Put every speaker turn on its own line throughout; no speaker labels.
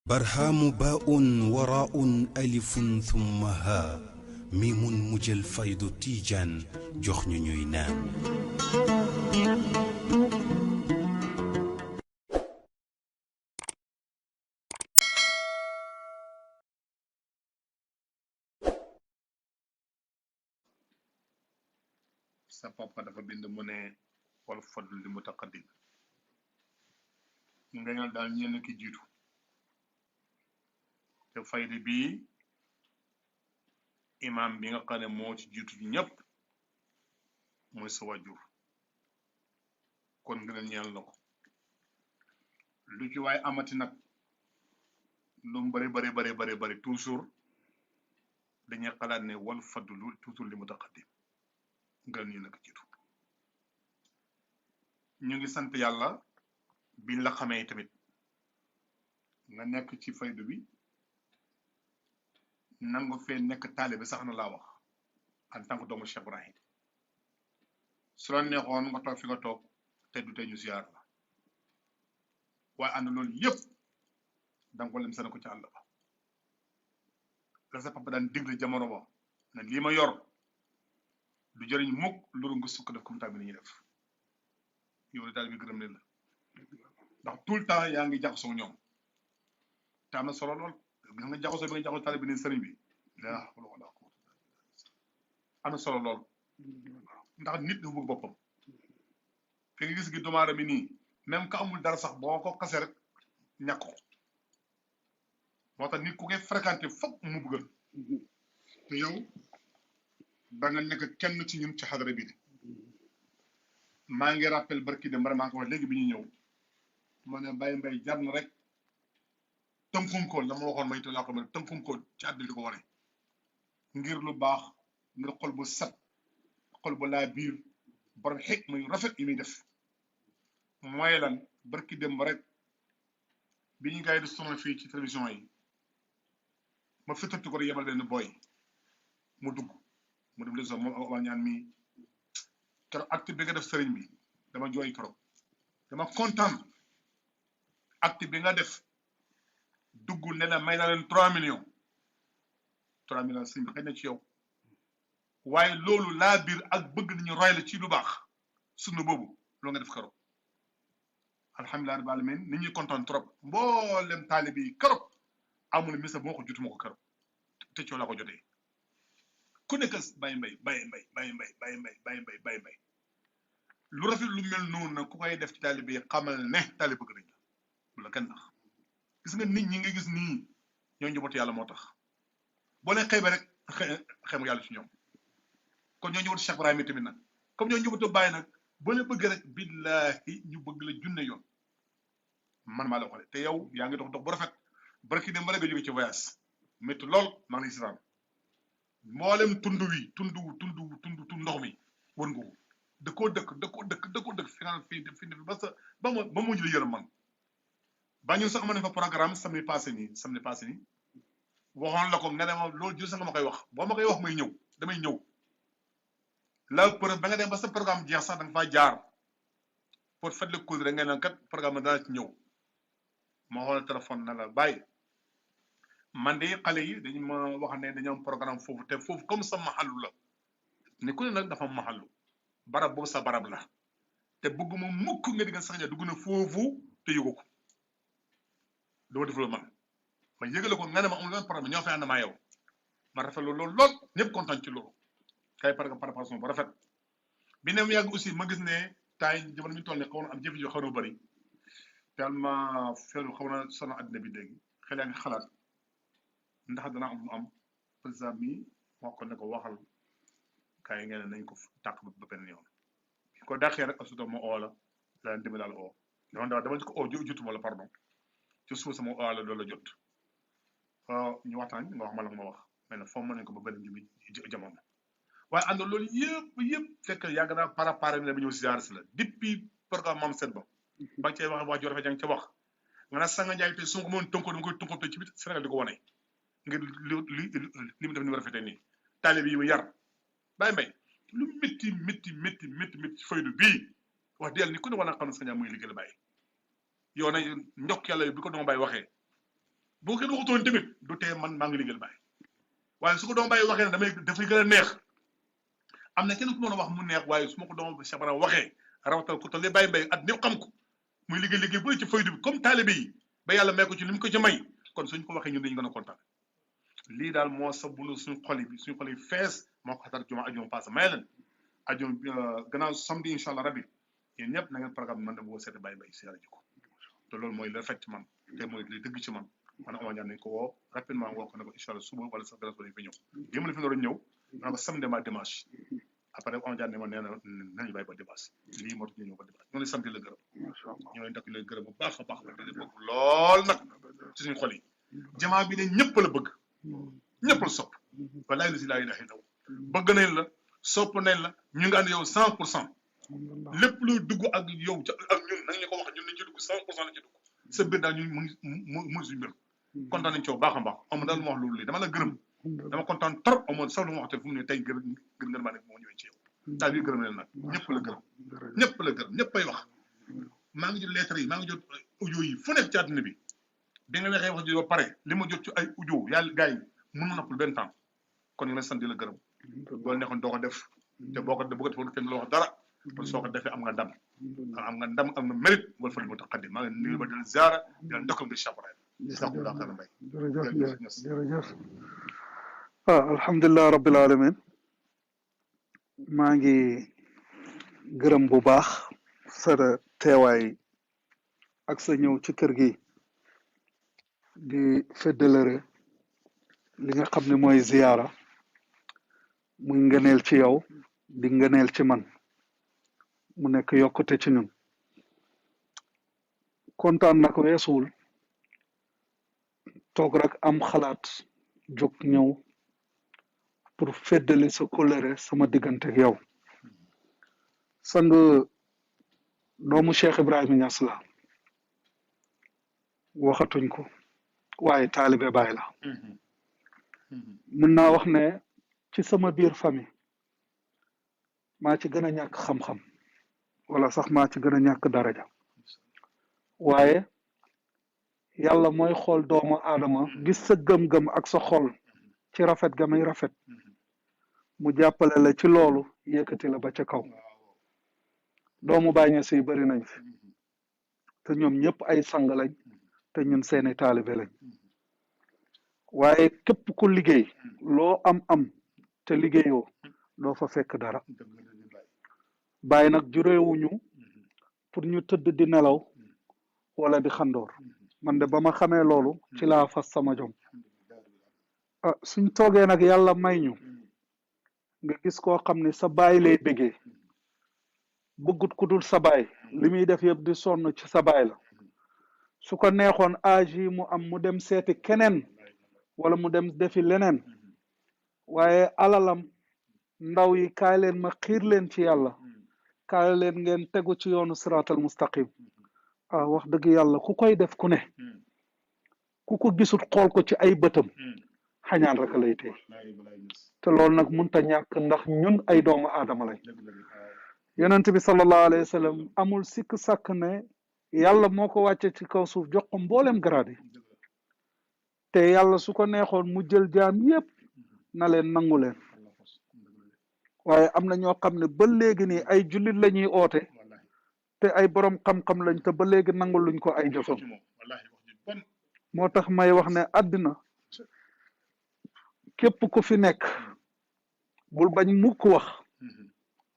برهام باء وراء ألف ثم ها ميم مجل فيض تيجان جخن نينان
sa papa dafa bind mu ne wal fadl li mutaqaddim nga ñal daal ñenn ki jiitu te fayda bii imam bi nga xam ne moo ci jiitu ci ñëpp mooy sa wajur kon nga leen ñeel na ko lu ci waay amati nag lu mu bari toujours dañuy xalaat ne wal fadlu toujours li mutaqaddim nga leen ñeel na ko jiitu ñu ngi sant yàlla biñ la xamee tamit nga nekk ci faydu bi nangu fee nekk taalibe sax na laa wax en tant que doomu Cheikh Ibrahim su la neexoon nga toog fi nga toog te du tey ñu ziar la waaye ànd loolu yëpp danga ko lem seen ko ci àll ba la sa papa daan digle jamono ba ne lii ma yor du jëriñ mukk loolu nga sukk def comme tamit ni ñuy def yow daal bi gërëm leen la ndax tout le temps yaa ngi jaxasoo ñoom te am na solo lool gis nga jaxasoo bi nga jaxasoo taalibe ni sëriñ bi la wala am na solo lool ndax nit dafa bëgg boppam fi nga gis gi doomaara bi nii même ka amul dara sax boo ko xasee rek ñàkk ko moo tax nit ku koy fréquenté foog mu bëggal te yow da nga nekk kenn ci ñun ci xadara bi de maa ngi rappel barki dem maa ngi ko wax léegi bi ñuy ñëw ma ne Baye Mbaye jar na rek tënkum ko la ma waxoon may laa ko mën tënkum ko ci àddina di ko wane ngir lu baax ngir xol bu set xol bu laa biir borom xeeg muy rafet yi muy def mooy lan barki dem ba rek bi ñu gars yi di sonal fii ci télévision yi ma fitati ko rek yebal benn boy mu dugg mu dem léegi moom amal ñaan mi keroog acte bi nga def sëriñ bi dama jooy keroog dama kontaan acte bi nga def dugg ne la may na leen 3 millions 3 millions sëriñ bi xëy na ci yow waaye loolu laa biir ak bëgg nañu roy la ci lu baax sunna boobu loo nga def keroog alhamdulilah rabbil alamin nit ñi kontaan trop mboolem taalibe yi keroog amul misa moo ko jutuma ko keroog te coo laa ko jotee ku nekk Baye Mbaye lu rafet lu mel noonu nag ku koy def ci taalibe yi xamal ne taalibe bëgg nañ la bu la kenn nax gis nga nit ñi nga gis nii ñoo njabootu yàlla moo tax boo leen xëy ba rek xëy ma yàlla ci ñoom kon ñoo njabootu Cheikh Ibrahima tamit nag comme ñoo njabootu Baye nag boo leen bëgg rek billahi ñu bëgg la junne yoon man maa la waxale te yow yaa ngi dox bu rafet barki dem ba la nga jóge ci voyage métti lool maa ngi lay sitaan mboolem tund ndox mi wër nga ko dëkkoo fi ba sa ba mu ñu la yërëm man ba ñun sax ma ne fa programme samedi passé nii waxoon la ko nga ne ma loolu jël sa nga ma koy wax boo ma koy wax may ñëw damay ñëw la preuve ba nga dem ba sa programme jeex sax da nga faa jaar pour fait le coup rek nga ne kat programme dana ci ñëw ma xool téléphone na la bàyyi man de xale yi dañu ma wax ne dañu am programme foofu te foofu comme sa maxallu la ne ku ne nag dafa maxallu barab boobu sa barab la te bëgguma mukk nga digga sax ña dugg na foofu te yëgu ko dama def loolu man ma yëgale ko nga ne ma amul benn problème ñoo fay ànd maa yow ma rafetlu loolu lool ñëpp kontaan ci loolu kay préparation bu rafet bi ne mu yàgg aussi ma gis ne temps yi jamono ñu toll ne xaw na am jëf ji xaw na bëri tellement feelu xaw na sonal àddina bi dégg xel yaa ngi xalaat ndax dana am lu am président mi wax ko ne ko waxal kaay yi ngeen ne nañ ko tàq ba benn yoon ko dàqee rek asuta ma oo la leen dimi daal oo dama ci ko oo jutuma la pardon ci suuf sama oo la doolu la jot ñu waxtaan nga wax ma la nga ma wax mais nag foofu mën nañ ko ba benn jibi jamono waaye ànd loolu yëpp fekk yàgg naa préparé ne bi ñëw ziar si la depuis programme mam set ba ba nga cee wax joo rafet jang ca wax nga ne Sanga Ndiaye tey su ma ko mënoon tënkoo dama koy tënkoo tey ci biir Sénégal di ko wane ngir li mu def ni mu rafetee nii taalibe yi mu yar Baye Mbaye lu métti ci faydu bii wax dëgg yàlla ni ku ne war naa xam ne Sanga Ndiaye muy liggéey la Baye yow nag ndokk yàlla bi ko dama Baye waxee boo kenn waxutoon tamit du tee man maa ngi liggéeyal Baye waaye su ko doom Baye waxee ne dafay gën a neex am na kenn ku mën a wax mu neex waaye su ma ko doom Cheikh Bara waxee rawatal ko tollee Baye Mbaye at ñëpp xam ko muy liggéey bu ci faydu bi comme taalibe yi ba yàlla may ko ci li mu ko ci may kon suñ ko waxee ñun dañu gën a kontaan lii daal moo sabulu suñu xol yi fees moo ko xatar juma ajuma passé may leen ajuma gannaaw samedi incha allah rabbi yéen ñëpp na ngeen programme man de boo seete Baye Mbaye si yàlla ji ko te loolu mooy le fait ci man te mooy li dëgg ci man man Omar Niane nañ ko woo rapidement woo ko ne ko incha allah suba wala sax gannaaw suba dañu fi ñëw démb la fi doon ñëw ma ne ko samedi ma dimanche après Omar Niane ne ma nee na nañu bàyyi ba dimanche lii moo tax ñu ñëw ba dimanche ñoo lay sant la gërëm ñoo lay dakk lay gërëm bu baax a baax nag di bëgg lool nag ci suñu xol yi jamaa bi ne ñëpp la bëgg ñëpp la sopp wallaahi la si laa ilaaha illa bëgg nañ la sopp nañ la ñu ngi ànd yow 100% lépp luy dugg ak yow ak ñun nag ñu ko wax ñun nañ ci dugg 100% lañ ci dugg sa biir daal ñun mu suñu mbir kontaan nañ ci yow baax a baax amoon daal lu ma wax loolu lii dama la gërëm dama kontaan trop amoon sax lu ma wax te fu mu ne tey gën ngeen maa nekk moo ñëwee ci yow daal bi gërëm leen nag ñëpp la gërëm ñëppay wax maa ngi jot lettre yi maa ngi jot audio yi fu nekk ci àddina bi bi nga waxee wax ji ba pare li ma jot ci ay audio yàlla gars yi mën ma noppal benn temps kon ñu ngi lay sant di la gërëm loolu nekkoon doo ko def te boo ko defoon kenn la wax dara kon soo ko defee am nga ndam am nga mérite wala fa li mu tax xaddi maa ngi nuyu ba di la ziara di la ndokkal nga Cheikh Ibrahima jazakumullahu khairan Mbaye
jërëjëf alhamdulilah rabbil alamin maa ngi gërëm bu baax sa teewaay ak sa ñëw ci kër gi di feddalere li nga xam ne mooy ziyaara muy ngëneel ci yow di ngëneel ci man mu nekk yokkute ci ñun kontaan nag weesuwul toog rek am xalaat jóg ñëw pour feddali sa kóllëre sama diggante ak yow sang doomu Cheikh Ibrahima Niass la waxatuñ ko waaye taalibe Baay la mën naa wax ne ci sama biir famille maa ci gën a ñàkk xam-xam wala sax maa ci gën a ñàkk daraja waaye yàlla mooy xool doomu aadama gis sa gëm-gëm ak sa xol ci rafet ga muy rafet mu jàppale la ci loolu yëkkati la ba ca kaw doomu Baay Ñas yi bari nañ fi te ñoom ñëpp ay sang lañ te ñun seeni taalibe lañ waaye képp ku liggéey loo am te liggéeyoo doo fa fekk dara Baay nag jureewuñu pour ñu tëdd di nelaw wala di xandoor man de ba ma xamee loolu ci laa fas sama jom suñ toogee nag yàlla may ñu nga gis koo xam ne sa baay lay bëggee bëggut ku dul sa baay li muy def yëpp di sonn ci sa baay la su ko neexoon âge yi mu am mu dem seeti keneen wala mu dem defi leneen waaye alalam ndaw yi kaay leen ma xiir leen ci yàlla kaay leen ngeen tegu ci yoonu siraatal mustaqim wax dëgg yàlla ku koy def ku ne ku ko gisul xool ko ci ay bëtam xañaan rek lay tey te loolu nag mënta ñàkk ndax ñun ay doomu aadama lañ yonent bi sallallahu alayhi wa sallam amul sikk sàkk ne yàlla moo ko wàcce ci kaw suuf jox ko mboolem grade yi te yàlla su ko neexoon mu jël jaam yépp na leen nangu leen waaye am na ñoo xam ne ba léegi nii ay jullit la ñuy oote te ay borom xam-xam lañ te ba léegi nangu luñ ko ay jëfam moo tax may wax ne àddina képp ku fi nekk bul bañ mukk wax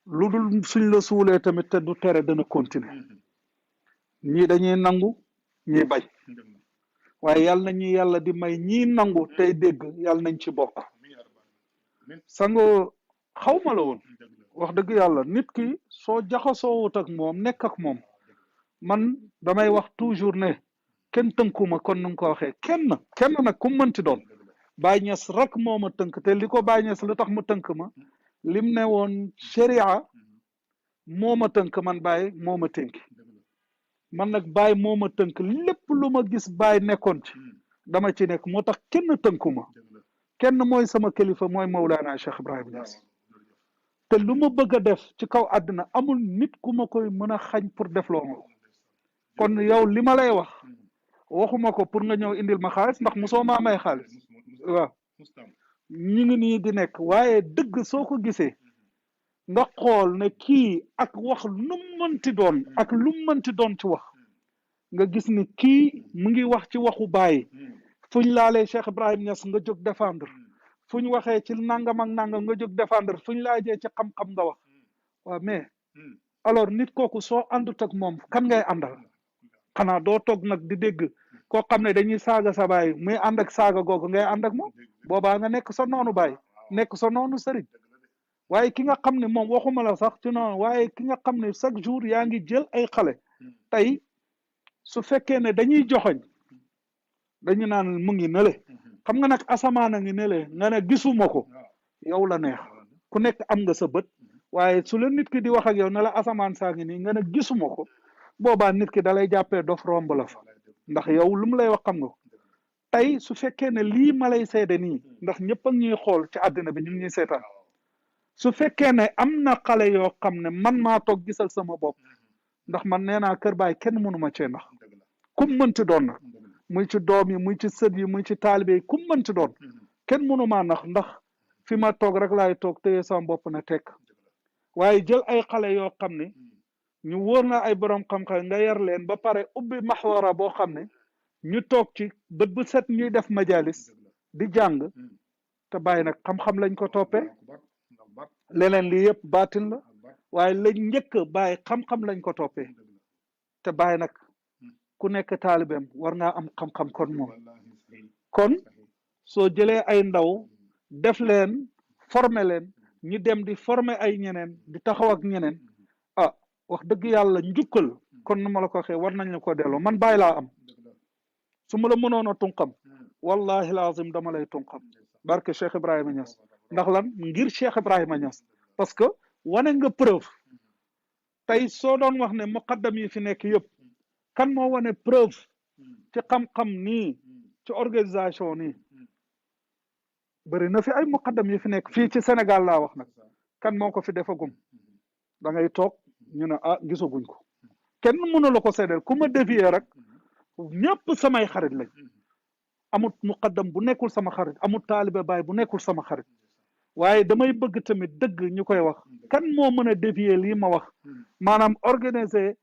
lu dul suñ la suulee tamit te du tere dana continuer ñii dañuy nangu ñii bañ waaye yàlla na ñu yàlla di may ñii nangu tey dégg yàlla nañ ci bokk sango xawma la woon wax dëgg yàlla nit ki soo jaxasoowut ak moom nekk ak moom man damay wax toujours ne kenn tënkuma kon nu nga ko waxee kenn nag ku mënti doon Baay Ñas rek moo ma tënk te li ko Baay Ñas lu tax mu tënk ma lim ne woon sharia moo ma tënk man Baay moo ma tënki man nag Baay moo ma tënk lépp lu ma gis Baay nekkoon ci dama ci nekk moo tax kenn tënkuma kenn mooy sama kilifa mooy Mawlana Cheikh Ibrahima Niass te lu ma bëgg a def ci kaw àddina amul nit ku ma koy mën a xañ pour def loo ma kon yow li ma lay wax waxuma ko pour nga ñëw indil ma xaalis ndax mosoo maa may xaalis waaw ñu ngi nii di nekk waaye dëgg soo ko gisee nga xool ne kii ak wax lu mënti doon ak lu mënti doon ci wax nga gis ni kii mu ngi wax ci waxu Baye fuñ laalee Cheikh Ibrahim Niass nga jóg défendre fuñ waxee ci nangam ak nangam nga jóg défendre fuñ laajee ci xam-xam nga wax waaw mais alors nit kooku soo àndut ak moom kan ngay àndal xanaa doo toog nag di dégg koo xam ne dañuy saaga sa baay muy ànd ak saaga googu ngay ànd ak moom boobaa nga nekk sa noonu baay nekk sa noonu sëriñ waaye ki nga xam ne moom waxuma la sax ci noonu waaye ki nga xam ne chaque jour yaa ngi jël ay xale tey su fekkee ne dañuy joxoñ dañu naan mu ngi nële xam nga nag asamaan a ngi nële nga ne gisuma ko yow la neex ku nekk am nga sa bët waaye su la nit ki di wax ak yow ne la asamaan saa ngi nii nga ne gisuma ko boobaa nit ki dalay jàppee dof romb la fa ndax yow lu mu lay wax xam nga ko tey su fekkee ne lii ma lay seede nii ndax ñëpp ak ñuy xool ci àddina bi ñu ngi ñuy seetaan su fekkee ne am na xale yoo xam ne man maa toog gisal sama bopp ndax man nee naa kër baay kenn mënu ma cee ndax kum mënti doon nag muy ci doom yi muy ci sët yi muy ci taalibe yi kum mënti doon kenn mënu maa ndax fi ma toog rek laay toog téye sama bopp na tekk waaye jël ay xale yoo xam ne ñu wóor na ay borom xam-xam nga yar leen ba pare ubbi maxwara boo xam ne ñu toog ci bët bu set ñuy def majalis di jàng te bàyyi nag xam-xam lañ ko toppee leneen lii yëpp baatin la waaye lañ njëkk bàyyi xam-xam lañ ko toppee te bàyyi nag ku nekk taalibeem war ngaa am xam-xam kon moom kon soo jëlee ay ndaw def leen former leen ñu dem di former ay ñeneen di taxaw ak ñeneen ah wax dëgg yàlla njukkal kon nu ma la ko waxee war nañ la ko delloo man bàyyi laa am su ma la mënoon a tunqam wallahi lazim dama lay tunqam barke Cheikh Ibrahima Niass ndax lan ngir Cheikh Ibrahima Niass parce que wane nga preuve tey soo doon wax ne muqaddam yi fi nekk yëpp kan moo wane preuve ci xam-xam nii ci organisation nii bëri na fi ay muqaddam yi fi nekk fii ci Sénégal laa wax nag kan moo ko fi defagum da ngay toog ñu ne ah gisaguñ ko kenn mënu la ko seedeel ku ma dévier rek ñëpp samay xarit lañ amut muqaddam bu nekkul sama xarit amut taalibe baay bu nekkul sama xarit waaye damay bëgg tamit dëgg ñu koy wax kan moo mën a dévier lii ma wax maanaam organiser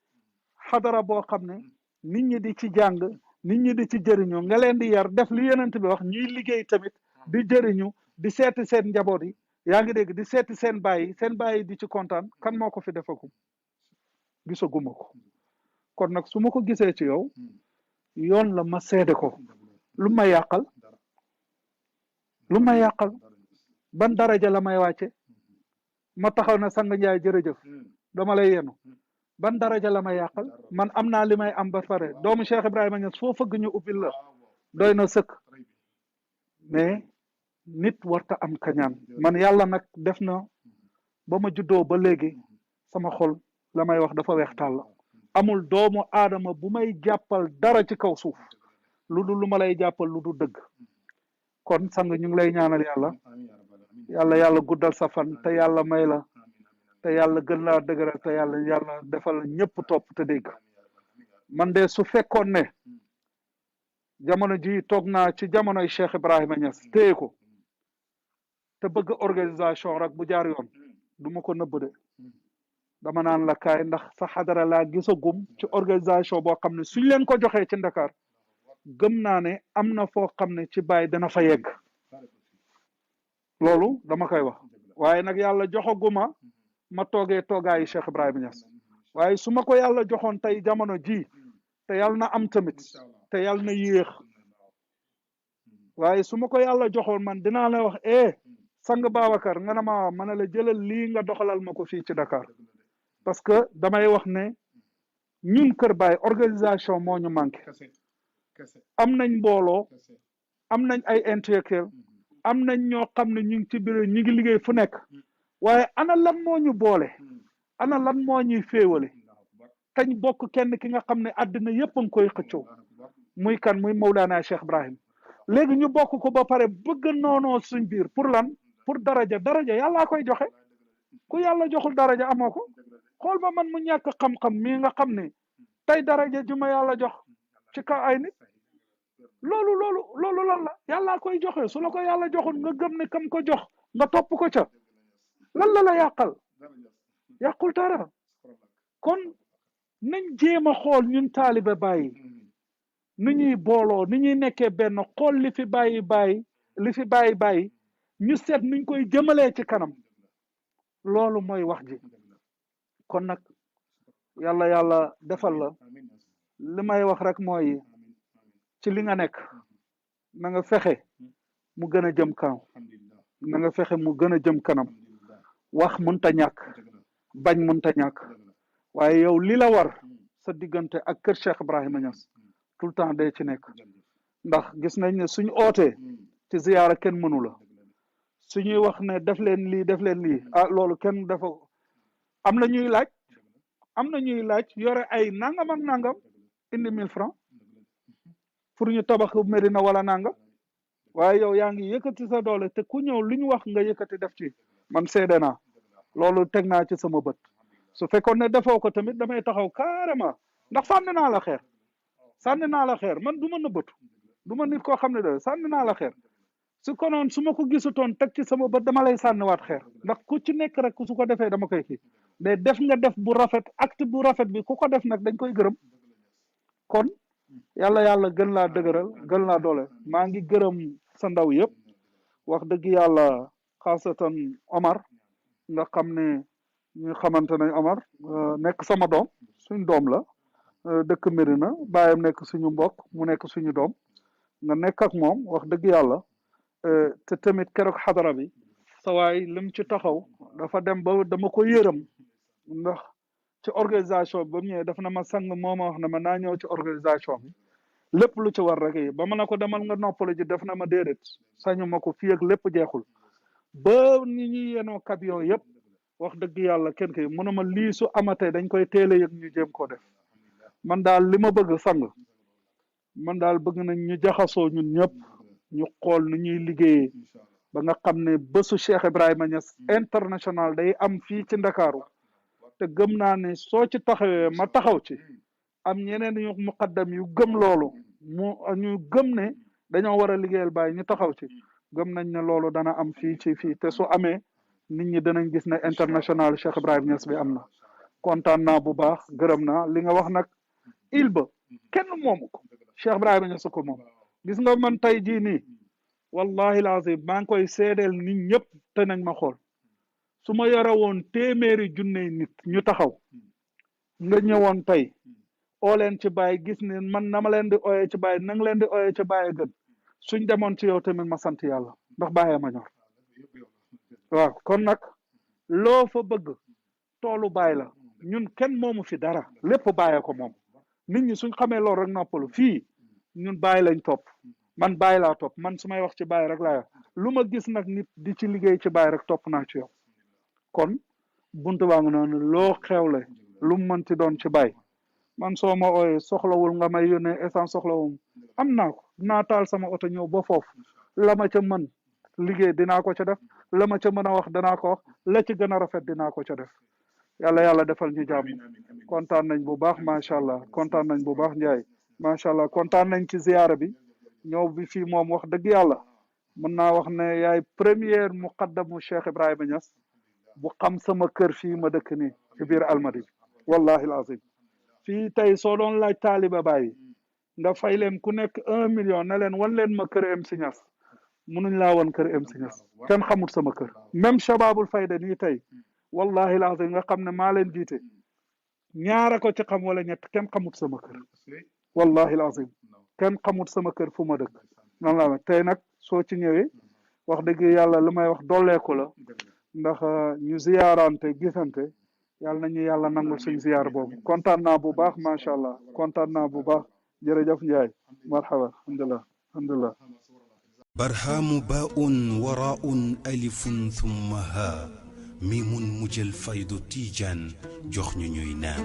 xadara boo xam ne nit ñi di ci jàng nit ñi di ci jëriñu nga leen di yar def li yenent bi wax ñuy liggéey tamit di jëriñu di seeti seen njaboot yi yaa ngi dégg di seeti seen baay yi di ci kontaan kan moo ko fi defagum gisaguma ko kon nag su ma ko gisee ci yow yoon la ma seede ko lu ma yàqal ban daraja la may wàcce ma taxaw na sang njaay jërëjëf dama lay yenu ban daraja la may yàqal man am naa li may am ba pare doomu Cheikh Ibrahima Niass foo fëgg ñu ubbil la doy na sëkk mais nit warta am kañaan man yàlla nag def na ba ma juddoo ba léegi sama xol la may wax dafa weex tàll amul doomu aadama bu may jàppal dara ci kaw suuf lu dul lu ma lay jàppal lu du dëgg kon sang ñu ngi lay ñaanal yàlla guddal sa fan te yàlla may la te yàlla gën laa dëgëral te yàlla defal ñëpp topp te dégg man de su fekkoon ne jamono ji toog naa ci jamonoy Cheikh Ibrahima Niass téye ko te bëgg organisation rek bu jaar yoon du ma ko nëbb de dama naan la kaay ndax sa xadara laa gisagum ci organisation boo xam ne suñ leen ko joxee ci Ndakaar gëm naa ne am na foo xam ne ci Baay dana fa yegg loolu dama koy wax waaye nag yàlla joxaguma ma toogee toogaayu Cheikh Ibrahima Niass waaye su ma ko yàlla joxoon tey jamono ji te yàlla na am tamit te yàlla na yéex waaye su ma ko yàlla joxoon man dinaa la wax sang Babacar nga ne ma ne la jëlal lii nga doxalal ma ko fii ci Dakar parce que damay wax ne ñun Kër Baay organisation moo ñu manqué am nañ mbooloo am nañ ay intellectuel am nañ ñoo xam ne ñu ngi ci biir ñu ngi liggéey fu nekk waaye ana lan moo ñu boole ana lan moo ñuy féewale kañ bokk kenn ki nga xam ne àddina yëpp a ngi koy xëccoo muy kan muy Mawlana Cheikh Ibrahim léegi ñu bokk ko ba pare bëgg noonoo suñ biir pour lan pour daraja yàllaa koy joxe ku yàlla joxul daraja amoo ko xool ba man mu ñàkk xam-xam mii nga xam ne tey daraja ju ma yàlla jox ci kaw ay nit loolu lan la yàllaa koy joxe su la ko yàlla joxoon nga gëm ne kam ko jox nga topp ko ca lan la yàqal yàqul dara kon nañ jéem a xool ñun taalibe bàyyi ni ñuy booloo ni ñuy nekkee benn xool li fi bàyyi ñu seet nuñ koy jëmalee ci kanam loolu mooy wax ji kon nag yàlla defal la li may wax rek mooy ci li nga nekk na nga fexe mu gën a jëm kanam na nga fexe mu gën a jëm kanam wax mënta ñàkk bañ mënta ñàkk waaye yow li la war sa diggante ak kër Cheikh Ibrahima Niass tout le temps day ci nekk ndax gis nañ ne suñu ootee ci ziyaara kenn mënu la suñuy wax ne def leen lii ah loolu kenn dafa am na ñuy laaj yore ay nangam ak nangam indi 1000 francs pour ñu tabax Medina wala nangam waaye yow yaa ngi yëkkati sa doole te ku ñëw lu ñu wax nga yëkkati def ci man seede naa loolu teg naa ci sama bët su fekkoon ne defoo ko tamit damay taxaw carrément ndax sànni naa la xeer man du ma nëbbatu du ma nit koo xam ne da sànni naa la xeer su ko noon su ma ko gisutoon teg ci sama bët dama lay sànniwaat xeer ndax ku ci nekk rek su ko defee dama koy kii mais def nga def bu rafet acte bu rafet bi ku ko def nag dañ koy gërëm kon yàlla gën laa dëgëral gën laa doole maa ngi gërëm sa ndaw yëpp wax dëgg yàlla xaasatan Omar nga xam ne ñu xamante nañ Omar nekk sama doom suñ doom la dëkk Medina baayam nekk suñu mbokk mu nekk suñu doom nga nekk ak moom wax dëgg yàlla te tamit keroog xadara bi sa waay lim ci taxaw dafa dem ba dama ko yërëm ndax ci organisation bi ba mu ñëwee daf na ma sang moo ma wax na ma naa ñëw ci organisation bi lépp lu ci war rek yi ba ma ne ko demal nga noppalu ji def na ma déedéet sañu ma ko fii ak lépp jeexul ba ni ñuy yenoo camion yëpp wax dëgg yàlla kenn kay mu ne ma lii su amatee dañ koy teel a yëg ñu jéem koo def man daal li ma bëgg sang man daal bëgg nañ ñu jaxasoo ñun ñëpp ñu xool nu ñuy liggéeyee ba nga xam ne bésu Cheikh Ibrahima Niass international day am fii ci Ndakaaru te gëm naa ne soo ci taxawee ma taxaw ci am ñeneen ñu muqaddam yu gëm loolu ñu gëm ne dañoo war a liggéeyal Baay ñu taxaw ci gëm nañ ne loolu dana am fii te su amee nit ñi danañ gis ne international Cheikh Ibrahima Niass bi am na kontaan naa bu baax gërëm naa li nga wax nag il ba kenn moomu ko Cheikh Ibrahima Niass ko moom gis nga man tey jii nii wallahi lazim maa ngi koy seedeel nit ñëpp te nañ ma xool su ma yore woon téeméeri junney nit ñu taxaw nga ñëwoon tey oo leen ci Baay gis ne man na ma leen di ooyee ci Baay nang leen di ooyee ci Baay gën suñ demoon ci yow tamit ma sant yàlla ndax Baay ma ñor waaw kon nag loo fa bëgg toolu Baay la ñun kenn moomu fi dara lépp Baay ko moom nit ñi suñ xamee loolu rek noppalu fii ñun Baay lañ topp man Baay laa topp man su may wax ci Baay rek laa wax lu ma gis nag nit di ci liggéey ci Baay rek topp naa ci yow kon buntu baa nga noonu loo xewle lu mu mënti doon ci Baay man soo ma ooyee soxlawul nga may yónnee essence soxlawul am naa ko dinaa taal sama oto ñëw ba foofu la ma ca mën liggéey dinaa ko ca def la ma ca mën a wax danaa ko wax la ci gën a rafet dinaa ko ca def yàlla defal ñu jàmm kontaan nañ bu baax macha allah kontaan nañ bu baax Njaay macha allah kontaan nañ ci ziyaara bi ñëw bi fii moom wax dëgg yàlla mën naa wax ne yaay première muqaddamu Cheikh Ibrahima Niass bu xam sama kër fii ma dëkk nii ci biir Almadi wallahi alazim fii tey soo doon laaj taaliba Baay nga fay leen ku nekk 1 million ne leen wan leen ma kër MC Niass munuñ laa wan kër MC Niass kenn xamut sama kër même Shababul Fayda nii tey wallahi alazim nga xam ne maa leen jiite ñaara ko ci xam wala ñett kenn xamut sama kër wallahi alazim kenn xamut sama kër fu ma dëkk noonu la tey nag soo ci ñëwee wax dëgg yàlla lu may wax dolleeku la ndax ñu ziyaarante gisante yàlla nañu yàlla nangul suñ ziyaar boobu kontaan naa bu baax macha allah kontaan naa bu baax jërëjëf Njaay marhaba alhamdulillah
barhaamu baa'un waraa'un alifun thumma haa miimun mujjal faydu tiijaan jox ñu ñuy naan